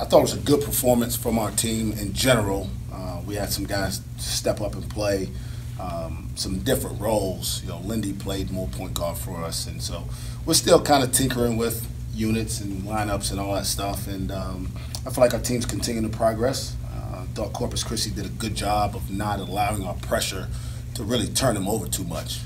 I thought it was a good performance from our team in general. We had some guys step up and play some different roles. Lindy played more point guard for us, and so we're still kind of tinkering with units and lineups and all that stuff. And I feel like our team's continuing to progress. I thought Corpus Christi did a good job of not allowing our pressure to really turn them over too much,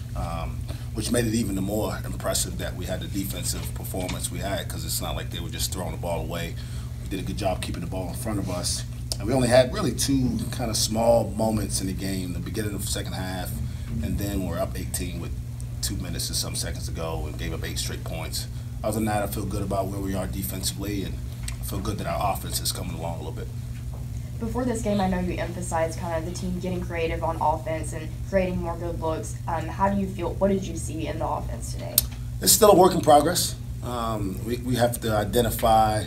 which made it even more impressive that we had the defensive performance we had, because it's not like they were just throwing the ball away. We did a good job keeping the ball in front of us. And we only had really two kind of small moments in the game, the beginning of the second half, and then we're up 18 with 2 minutes and some seconds to go and gave up 8 straight points. Other than that, I feel good about where we are defensively, and I feel good that our offense is coming along a little bit. Before this game, I know you emphasized kind of the team getting creative on offense and creating more good looks. How do you feel? What did you see in the offense today? It's still a work in progress. We have to identify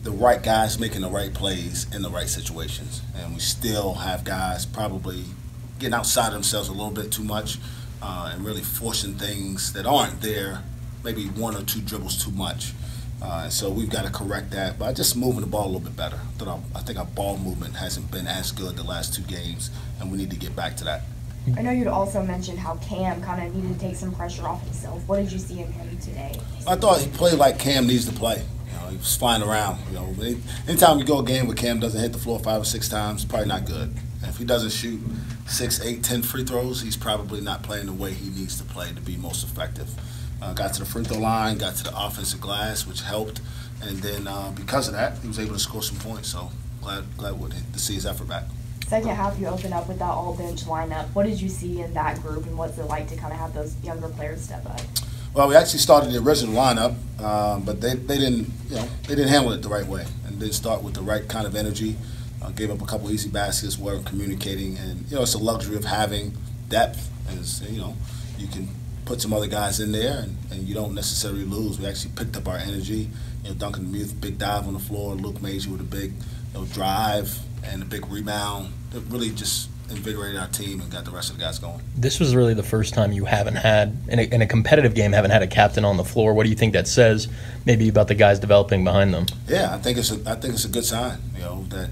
the right guys making the right plays in the right situations. And we still have guys probably getting outside themselves a little bit too much and really forcing things that aren't there, maybe 1 or 2 dribbles too much. So we've got to correct that by just moving the ball a little bit better. I think our ball movement hasn't been as good the last 2 games, and we need to get back to that. I know you'd also mentioned how Cam kind of needed to take some pressure off himself. What did you see in him today? I thought he played like Cam needs to play. He was flying around. Anytime you go a game where Cam doesn't hit the floor 5 or 6 times, it's probably not good. And if he doesn't shoot 6, 8, 10 free throws, he's probably not playing the way he needs to play to be most effective. Got to the free throw line, got to the offensive glass, which helped. And then because of that, he was able to score some points. So glad to see his effort back. Second half, you opened up with that all-bench lineup. What did you see in that group, and what's it like to kind of have those younger players step up? Well, we actually started the original lineup, but they didn't handle it the right way, and didn't start with the right kind of energy. Gave up a couple easy baskets, weren't communicating, and it's a luxury of having depth. As you can put some other guys in there, and you don't necessarily lose. We actually picked up our energy. Duncan Demuth, big dive on the floor. Luke Major with a big drive and a big rebound. It really just invigorated our team and got the rest of the guys going. This was really the first time you haven't had, in a competitive game, haven't had a captain on the floor. What do you think that says maybe about the guys developing behind them? Yeah, I think it's a good sign, that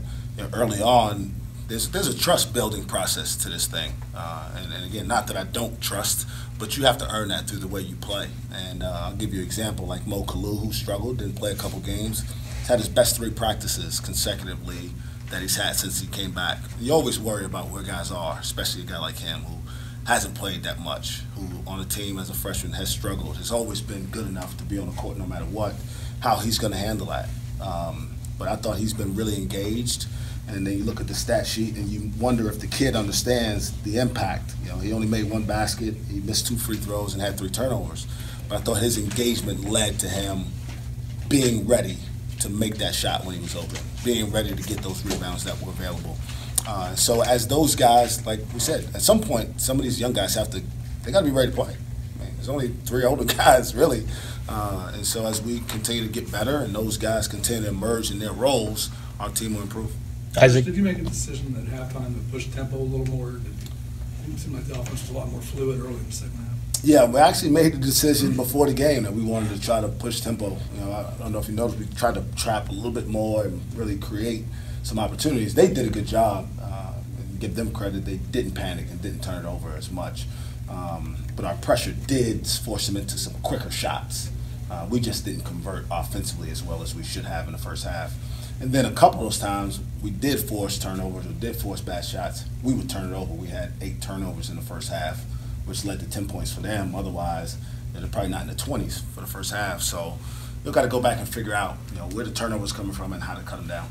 early on there's a trust building process to this thing. And again, not that I don't trust, but you have to earn that through the way you play. And I'll give you an example, like Mo Kalu, who struggled, didn't play a couple games. He's had his best 3 practices consecutively that he's had since he came back. You always worry about where guys are, especially a guy like him who hasn't played that much, who on a team as a freshman has struggled, has always been good enough to be on the court no matter what, how he's going to handle that. But I thought he's been really engaged, and then you look at the stat sheet and you wonder if the kid understands the impact. He only made 1 basket, he missed 2 free throws and had 3 turnovers. But I thought his engagement led to him being ready to make that shot when he was open, being ready to get those rebounds that were available. So as those guys, like we said, at some point, some of these young guys they got to be ready to play. There's only 3 older guys, really. And so as we continue to get better and those guys continue to emerge in their roles, our team will improve. Isaac, did you make a decision at halftime to push tempo a little more? It seemed like the offense was a lot more fluid early in the second half. Yeah, we actually made the decision before the game that we wanted to try to push tempo. I don't know if you noticed, we tried to trap a little bit more and really create some opportunities. They did a good job. And give them credit. They didn't panic and didn't turn it over as much. But our pressure did force them into some quicker shots. We just didn't convert offensively as well as we should have in the first half. And then a couple of those times we did force turnovers or did force bad shots. We would turn it over. We had 8 turnovers in the first half, which led to 10 points for them. Otherwise, they're probably not in the 20s for the first half. So you've got to go back and figure out where the turnovers coming from and how to cut them down.